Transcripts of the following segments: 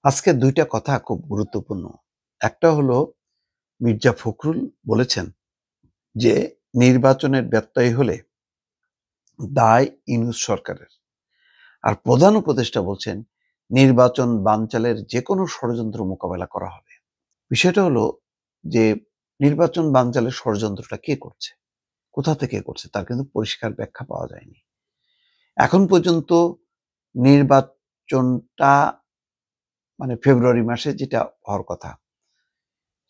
আজকে ২ টা কথা খুব গুরুত্বপূর্ণ। একটা হলো মির্জা ফখরুল বলেছেন যে, নির্বাচনের ব্যত্যয় হলে দায় ইউনূস সরকারের। আর প্রধান উপদেষ্টা বলছেন, নির্বাচন বানচালের যেকোনো ষড়যন্ত্র মোকাবেলা করা হবে। বিষয়টা হলো যে, নির্বাচন বানচালের ষড়যন্ত্রটা কে করছে? কোথা থেকে করছে? তার কিন্তু পরিষ্কার ব্যাখ্যা পাওয়া যায়নি। এখন পর্যন্ত নির্বাচনটা ফেব্রুয়ারি মাসে যেটা হওয়ার কথা,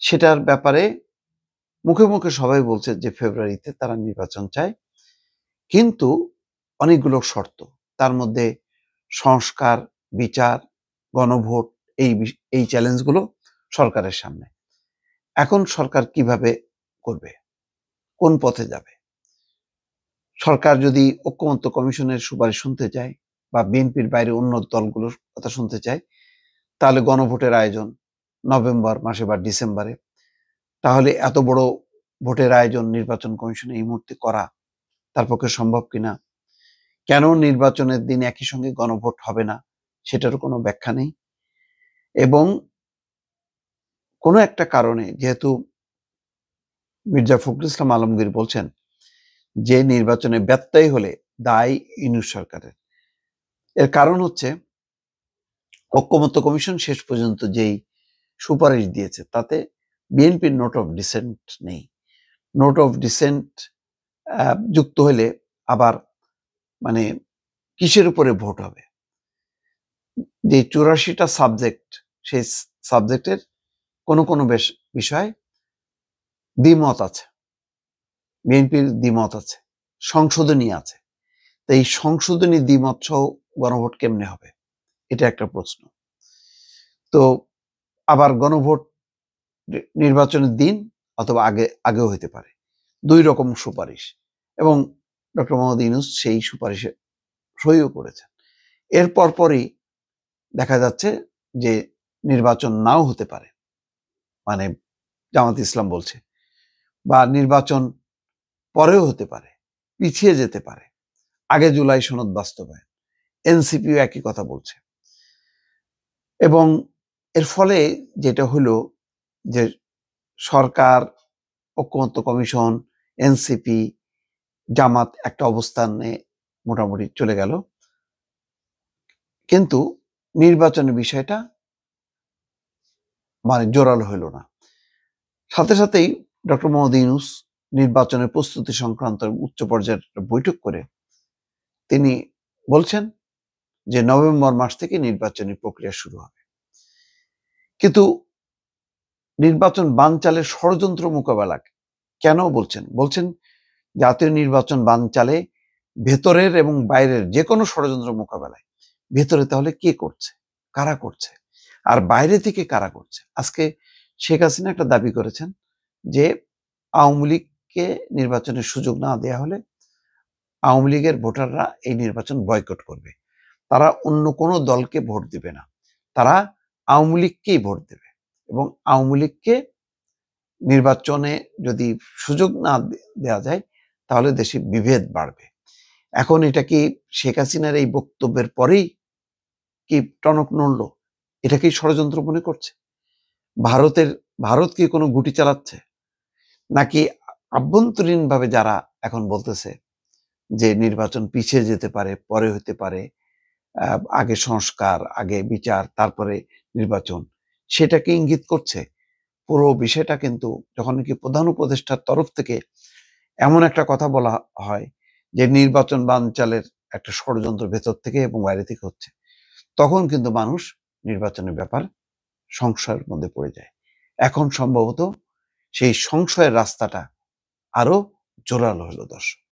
সেটার ব্যাপারে মুখে, মুখে সবাই বলছে যে ফেব্রুয়ারিতে তারা নির্বাচন চায়। কিন্তু অনেকগুলো শর্ত। তার মধ্যে সংস্কার, বিচার, গণভোট এই চ্যালেঞ্জগুলো সরকারের সামনে। এখন সরকার কিভাবে করবে? কোন পথে যাবে? সরকার যদি ঐকমত্য কমিশনের সুপারিশ শুনতে চায় বা বিএনপির বাইরে অন্য দলগুলোর কথা শুনতে চায়, তাহলে গণভোটের আয়োজন নভেম্বর মাসে বা ডিসেম্বরে। তাহলে এত বড় ভোটের আয়োজন নির্বাচন কমিশনে এই মুহূর্তে করা তার পক্ষে সম্ভব কিনা? কেন নির্বাচনের দিন একই সঙ্গে গণভোট হবে না সেটারও কোনো ব্যাখ্যা নেই। এবং কোনো একটা কারণে যেহেতু মির্জা ফখরুল ইসলাম আলমগীর বলছেন যে নির্বাচনে ব্যত্যয় হলে দায় ইউনূস সরকারের। এর কারণ হচ্ছে ঐকমত্য কমিশন শেষ পর্যন্ত যেই সুপারিশ দিয়েছে তাতে বিএনপির নোট অফ ডিসেন্ট নেই। নোট অফ ডিসেন্ট যুক্ত হলে আবার কিসের উপরে ভোট হবে? যে ৮৪টা সাবজেক্ট, সেই সাবজেক্টের কোনো বিষয়ে দ্বিমত আছে, বিএনপির দ্বিমত আছে, সংশোধনী আছে। তো এই সংশোধনী দ্বিমত সহ গণভোট কেমনে হবে? এটা একটা প্রশ্ন। তো আবার গণভোট নির্বাচনের দিন অথবা আগেও হইতে পারে। ২ রকম সুপারিশ এবং ডক্টর মোহাম্মদ ইউনূস সেই সুপারিশে সইও করেছেন। এর পরপরই দেখা যাচ্ছে যে নির্বাচন নাও হতে পারে, জামাত ইসলাম বলছে, বা নির্বাচন পরেও হতে পারে, পিছিয়ে যেতে পারে, আগে জুলাই সনদ বাস্তবায়ন। এনসিপিও একই কথা বলছে। এবং এর ফলে যেটা হলো যে সরকার, ঐকমত্য কমিশন, এনসিপি, জামাত একটা অবস্থানে মোটামুটি চলে গেল, কিন্তু নির্বাচনের বিষয়টা জোরালো হইল না। সাথে সাথেই ডক্টর মোহাম্মদ ইউনূস নির্বাচনের প্রস্তুতি সংক্রান্ত উচ্চ পর্যায়ের বৈঠক করে তিনি বলছেন যে নভেম্বর মাস থেকে নির্বাচনী প্রক্রিয়া শুরু হবে। কিন্তু নির্বাচন বানচালের ষড়যন্ত্র মোকাবেলা কেন বলছেন? বলছেন জাতীয় নির্বাচন বানচালে ভেতরের এবং বাইরের যে কোনো ষড়যন্ত্র মোকাবেলায় ভেতরে তাহলে কে করছে, কারা করছে, আর বাইরে থেকে কারা করছে? আজকে শেখ হাসিনা একটা দাবি করেছেন যে আওয়ামী লীগকে নির্বাচনের সুযোগ না দেয়া হলে আওয়ামী লীগের ভোটাররা এই নির্বাচন বয়কট করবে। তারা অন্য কোনো দলকে ভোট দিবে না, তারা আওয়ামী লীগকেই ভোট দেবে এবং আওয়ামী লীগকে নির্বাচনে যদি সুযোগ না দেওয়া যায় তাহলে দেশে বিভেদ বাড়বে। এখন এটা কি শেখ হাসিনার এই বক্তব্যের পরেই কি টনক নড়ল? এটা কি ষড়যন্ত্র মনে করছে? ভারত কি কোনো গুটি চালাচ্ছে? নাকি আভ্যন্তরীণভাবে যারা এখন বলতেছে যে নির্বাচন পিছিয়ে যেতে পারে, পরে হতে পারে, আগে সংস্কার, আগে বিচার, তারপরে নির্বাচন, সেটাকে ইঙ্গিত করছে? পুরো বিষয়টা কিন্তু যখন নাকি প্রধান উপদেষ্টার তরফ থেকে এমন একটা কথা বলা হয় যে নির্বাচন বানচালের একটা ষড়যন্ত্র ভেতর থেকে এবং বাইরে থেকে হচ্ছে, তখন কিন্তু মানুষ নির্বাচনের ব্যাপার সংশয়ের মধ্যে পড়ে যায়। এখন সম্ভবত সেই সংশয়ের রাস্তাটা আরো জোরালো হলো দর্শক।